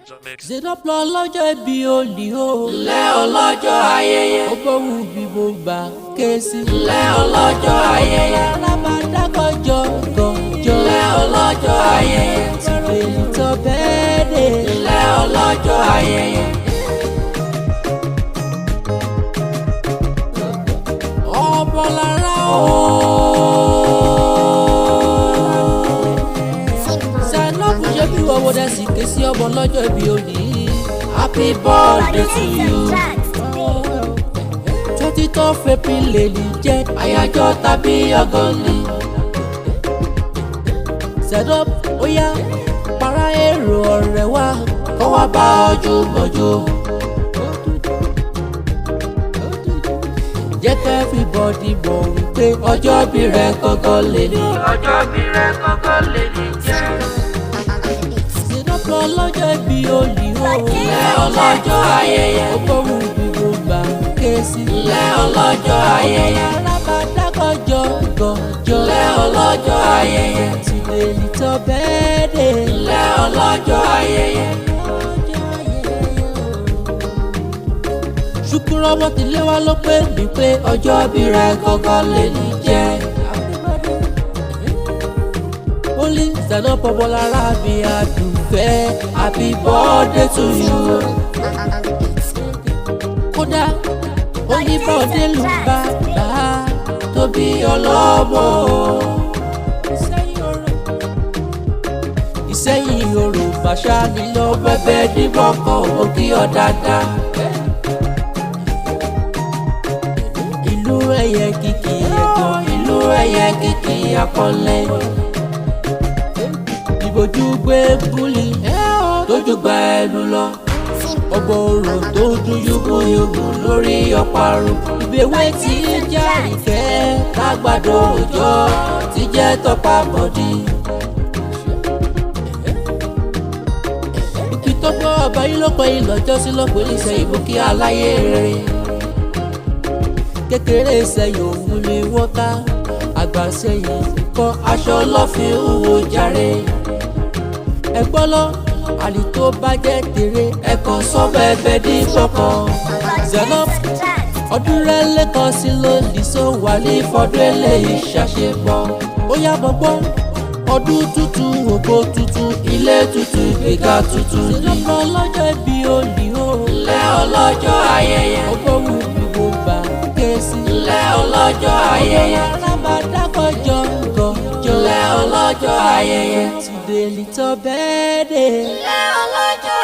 Zainab lọ́jọ́ ìbí òní o. Ńlẹ́ ọlọ́jọ́ ayẹyẹ. Ó gbóhùn bí mo gbà ké sí. Ńlẹ́ ọlọ́jọ́ ayẹyẹ. Alábàdákọ̀jọ gànjọ. Ńlẹ́ ọlọ́jọ́ ayẹyẹ. Tìrèlì tó bẹ́ẹ̀ dé. Ńlẹ́ ọlọ́jọ́ ayẹyẹ. Ọbọ̀lára o. Zainab ṣe bí wọ́wọ́ dẹ̀ sì ké sí ọmọ lọ́jọ́ ìbí òní. Happy birthday to you. 20th of April lè ní jẹ́ Àyájọ́ tàbí ọgọ́ni. Zainab ó yá para èrò ọ̀rẹ́ wa Kọ́ wá bá ọjọ́ mọ́jọ́. jẹ́ kí everybody mọ̀ wípé Ọjọ́ bí rẹ̀ kọ́kọ́ lè ní. Ọjọ́ bí rẹ̀ kọ́kọ́ lè ní jẹ́. Zainab lọ́jọ́ ìbí òní o. Ńlẹ́ ọlọ́jọ́ ayẹyẹ. Ó gbóhùn bí mo gbà ké sí. Ńlẹ́ ọlọ́jọ́ ayẹyẹ. Alábàdákọ̀jọ gànjọ. Ńlẹ́ ọlọ́jọ́ ayẹyẹ. Tìrèlì tó bẹ́ẹ̀ dé. Ńlẹ́ ọlọ́jọ́ ayẹyẹ. Ṣùkúrọ̀ ọmọ tìlé wa ló pé mi pé Ọjọ́ bí rẹ̀ kọ́kọ́ lè ní jẹ́. Only Zainab Ọbọ̀lára mi Addufe. Happy birthday to you. Kódà oníbọ̀dé ló bá bá Tóbi ọlọ́mọ. Ìsẹ́yìn orò bàṣà nílò Bẹ́bẹ́ díbọn kan ò kí ọ dáadáa. ìlú ẹ̀yẹ kìkì ẹ̀gbọ́n. Ìlú ẹ̀yẹ kìkì akọ́lẹ̀. Ìbòjú gbé búlì Tójú gba ẹnu lọ. ọgbọ̀n orò tó dún Yúgúyúgú lórí ọ̀parun. ìbéwé tí ń já ìfẹ́ Lágbàdo òjò ti jẹ́ tọ́pa bọ̀dí. òkè tó gbọ́ ọba yìí ló pẹ́ ìlọ́jọ́ sí lọ́pọ̀ ìṣe ìbò kí Aláyé rere. kékeré ìṣẹ̀yìn òun ni wọ́n ká àgbà ìṣẹ̀yìn kọ́ Aṣọ lọ́fin wúwo jàre. ẹ̀gbọ́n lọ àlè tó bá jẹ́ tèrè Ẹ̀kan sọ́bẹ̀ ẹbẹ̀ dín fọkàn. Zainab ọdún rẹ̀ lẹ́kọ̀ọ́ sí lòdì só wà ní Fọdún eléyìí ṣàṣepọ̀. ó yá gbọ́gbọ́ ọdún tútù ògbó tútù Ilé tutù ìgbéga tutù ní. Zainab lọ́jọ́ ìbí òní o. Ńlẹ́ ọlọ́jọ́ ayẹyẹ. ọgbọ́n bí mo gbà ké sí. Ńlẹ́ ọlọ́jọ́ ayẹyẹ. Alábàdákọ̀jọ gànjọ. Ńlẹ́ ọlọ́jọ́ ayẹyẹ. Tìrèlì tó bẹ́ẹ̀ dé. Ńlẹ́ ọlọ́jọ́